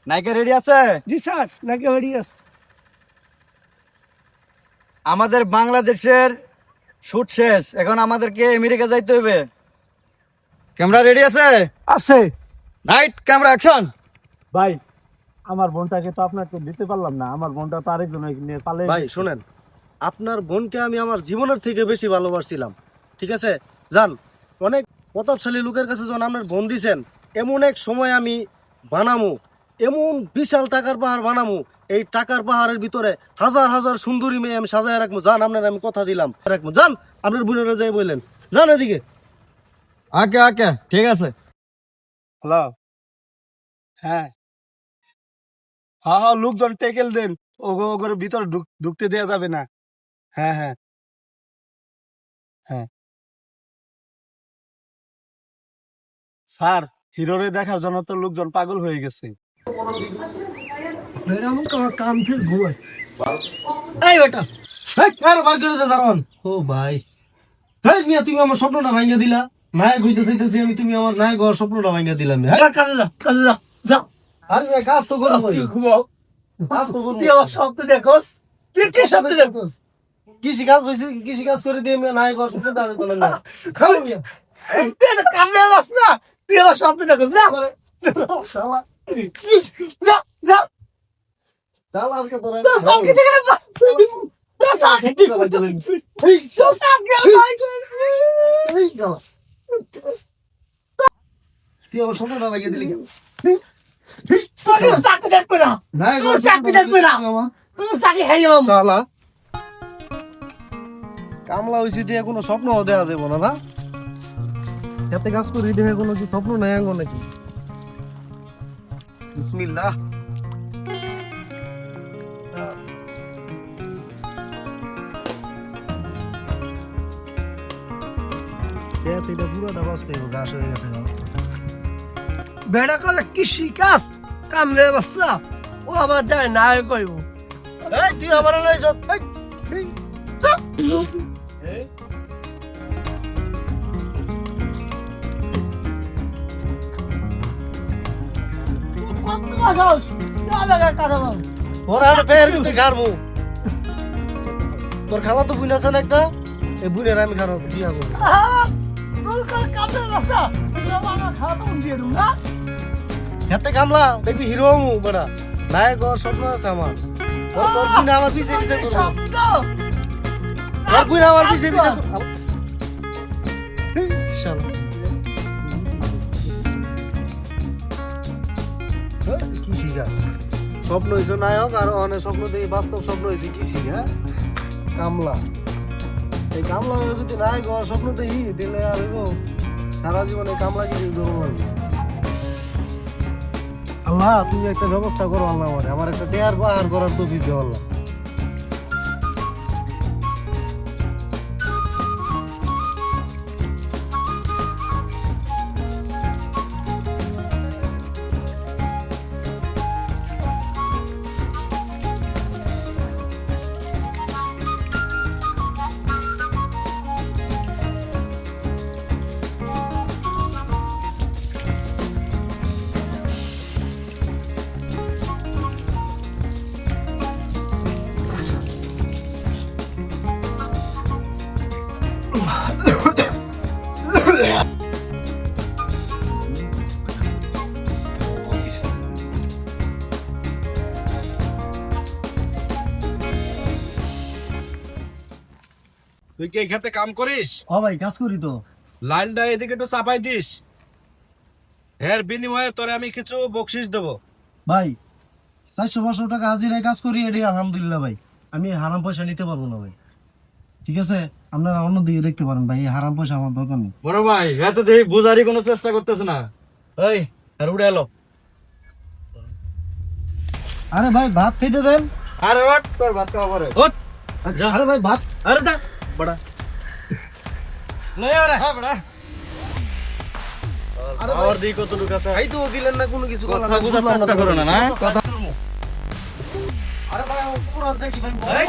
নায়িকা রেডি আছে? জি স্যার, নাকি রেডি আছে। আমাদের বাংলাদেশের শুট শেষ, এখন আমাদেরকে আমেরিকা যাইতে হবে। ক্যামেরা রেডি আছে? আছে। Right, camera action. ভাই, আমার বোনটাকে তো আপনাকে দিতে পারলাম না, আমার বোনটা তো আরেকজন নিয়ে পালে। ভাই শোনেন, আপনার বোনকে আমি আমার জীবনের থেকে বেশি ভালোবাসছিলাম, ঠিক আছে? জান, অনেক প্রতাপশালী লোকের কাছে যখন আপনার বোন দিছেন, এমন এক সময় আমি বানামু, এমন বিশাল টাকার পাহাড় বানামু, এই টাকার পাহাড়ের ভিতরে হাজার হাজার সুন্দরী মেয়ে আমি সাজায় রাখবো। জান, আপনার আমি কথা দিলাম রাখবো। জান, আপনার বোনেরা যাই বললেন, জান এদিকে। ওকে ওকে, ঠিক আছে। হ্যালো। হ্যাঁ হ্যাঁ হ্যাঁ, লোকজন টেকেল দেন, ওগোর ভিতরে ঢুকতে দেওয়া যাবে না। হ্যাঁ হ্যাঁ হ্যাঁ স্যার, হিরোরে দেখার জন্য তো লোকজন পাগল হয়ে গেছে। কাম থেকে ঘুমায়। এই বেটা, হেই, কার বার করে দে জারন। ও ভাই, হেই মিয়া, তুমি আমার স্বপ্নটা ভাঙিয়ে দিলা। নায়ক হইতে চাইতেছি আমি, তুমি আমার নায়ক হওয়ার স্বপ্নটা ভাঙিয়ে দিলাম। কাজে যা, কাজে যা, যা। আরে ভাই, কাজ তো করবো, ঘুমাও। কাজ তো করবো। তুই আমার স্বপ্ন দেখোস, তুই কি স্বপ্ন দেখোস? কৃষি কাজ হয়েছে, কৃষি কাজ করে দিয়ে আমি নায়ক হওয়ার স্বপ্নটা আমি করলাম না। খাও মিয়া। তুই একটা কামে আস না, তুই আমার স্বপ্ন দেখোস। যা শালা, যা যা। চাল আজকে তোরা তোর সঙ্গে থেকে তোর সাথে কি কথা বলছিলেন? এই তোর সাথে এই চাল। তুই আমার স্বপ্নটা ভাঙিয়ে দিলি কেন? তোর সাথে দেখবে না, নায়ক তোর হওয়ার সাথে স্বপ্নটা দেখবে না, ভাঙিয়ে দিলি তোর সাথে হেয়ে আমার। শালা, কামলা হয়েছে দিয়ে কোনো স্বপ্ন দেওয়া যাবে না, না? যাতে কাজ করি দেখে কোনো কি স্বপ্ন নাই আঙ্গ নাকি? বিসমিল্লাহ। এটা পুরোটা বাঁচতে হবে, ঘাস হয়ে গেছে। বেড়া কলে কৃষি কাজ কামে বাচ্চা, ও আবার যায় না কইব। এই তুই আবার নাই সব। কত বাসাস যাবে কাটা বল। ওরা ফের কিন্তু ঘাড়মু। তোর খালা তো বুন আছে না একটা, এই বুনের আমি খারাপ বিয়া করবো। তোর কামে বাচ্চা আমার খাওয়া তো দিয়ে দেব না। হাতে কামলা দেখবি হিরো মু বড়া, নায়ক হওয়ার স্বপ্ন আছে আমার। তোর বুন আমার পিছে পিছে করবো, শব্দ তোর বুন আমার পিছে পিছে করবো। শালা, কৃষি কাজ স্বপ্ন হয়েছে নায়ক, আর অনেক স্বপ্ন দেখি বাস্তব স্বপ্ন হয়েছে কৃষি। হ্যাঁ, কামলা, এই কামলা হয়ে যদি নায়ক হওয়ার স্বপ্ন দেখি দিলে আর হইব সারা জীবনে কামলা কিছু করবো লাগবে। আল্লাহ, তুমি একটা ব্যবস্থা করো আল্লাহ, আমার একটা টেয়ার পাহাড় করার তো দিতে আল্লাহ। তুই কি এই খেতে কাম করিস? ও ভাই, কাজ করি তো। লাইনটা এদিকে একটু চাপাই দিস, এর বিনিময়ে তোরে আমি কিছু বকশিস দেবো। ভাই, 400-500 টাকা হাজিরায় কাজ করি, এটি আলহামদুলিল্লাহ ভাই। আমি হারাম পয়সা নিতে পারবো না ভাই, ঠিক আছে? আপনারা অন্য দিকে দেখতে পারেন ভাই, এই হারাম পয়সা আমার দরকার নেই। বড় ভাই, এত দেখি বোঝারই কোনো চেষ্টা করতেছে না। এই আর উড়ে এলো। আরে ভাই, ভাত খেতে দেন। আরে ওঠ, তোর ভাত খাওয়া পরে। ওঠ, আরে ভাই, ভাত। আরে দা বড়া। নাই আরে, হ্যাঁ বড়া। আরে আর দিই কতটুকু আছে? ভাই তো দিলেন না কোনো কিছু, কথা বুঝার চেষ্টা করো না, না? কথা আরে ভাই, আমার পুরো দেখি ভাই। এই,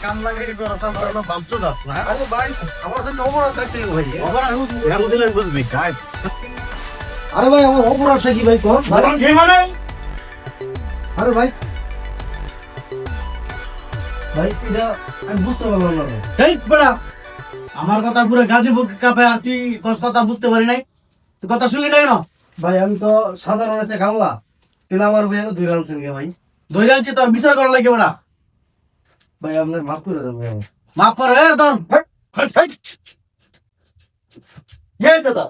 কাম লাগে করছ আমরা বামচো দাস না। আরে ভাই, আমার জন্য অপরাধ দেখতে ভাই। ওরা এখন দিলেন বুঝবি কাই। আরে ভাই আমার অপরাধটা কি ভাই কোন ভাই? কি মানে আরে ভাই ভাই এটা আমি বুঝতে পারলাম না ভাই। এই বেড়া আমার কথা পুরো গাজীপুর কাপে আর তুই কথা বুঝতে পারি নাই তুই কথা শুনলি না কেন ভাই আমি তো সাধারণ একটা কামলা কিন্তু আমার ভাই দুই রানছেন কে ভাই? ধরে আনছি তোর বিচার করা লাগে বেড়া ভাই আপনার মাফ করে দেন ভাই আমাকে। মাফ করে তোর গেছে তো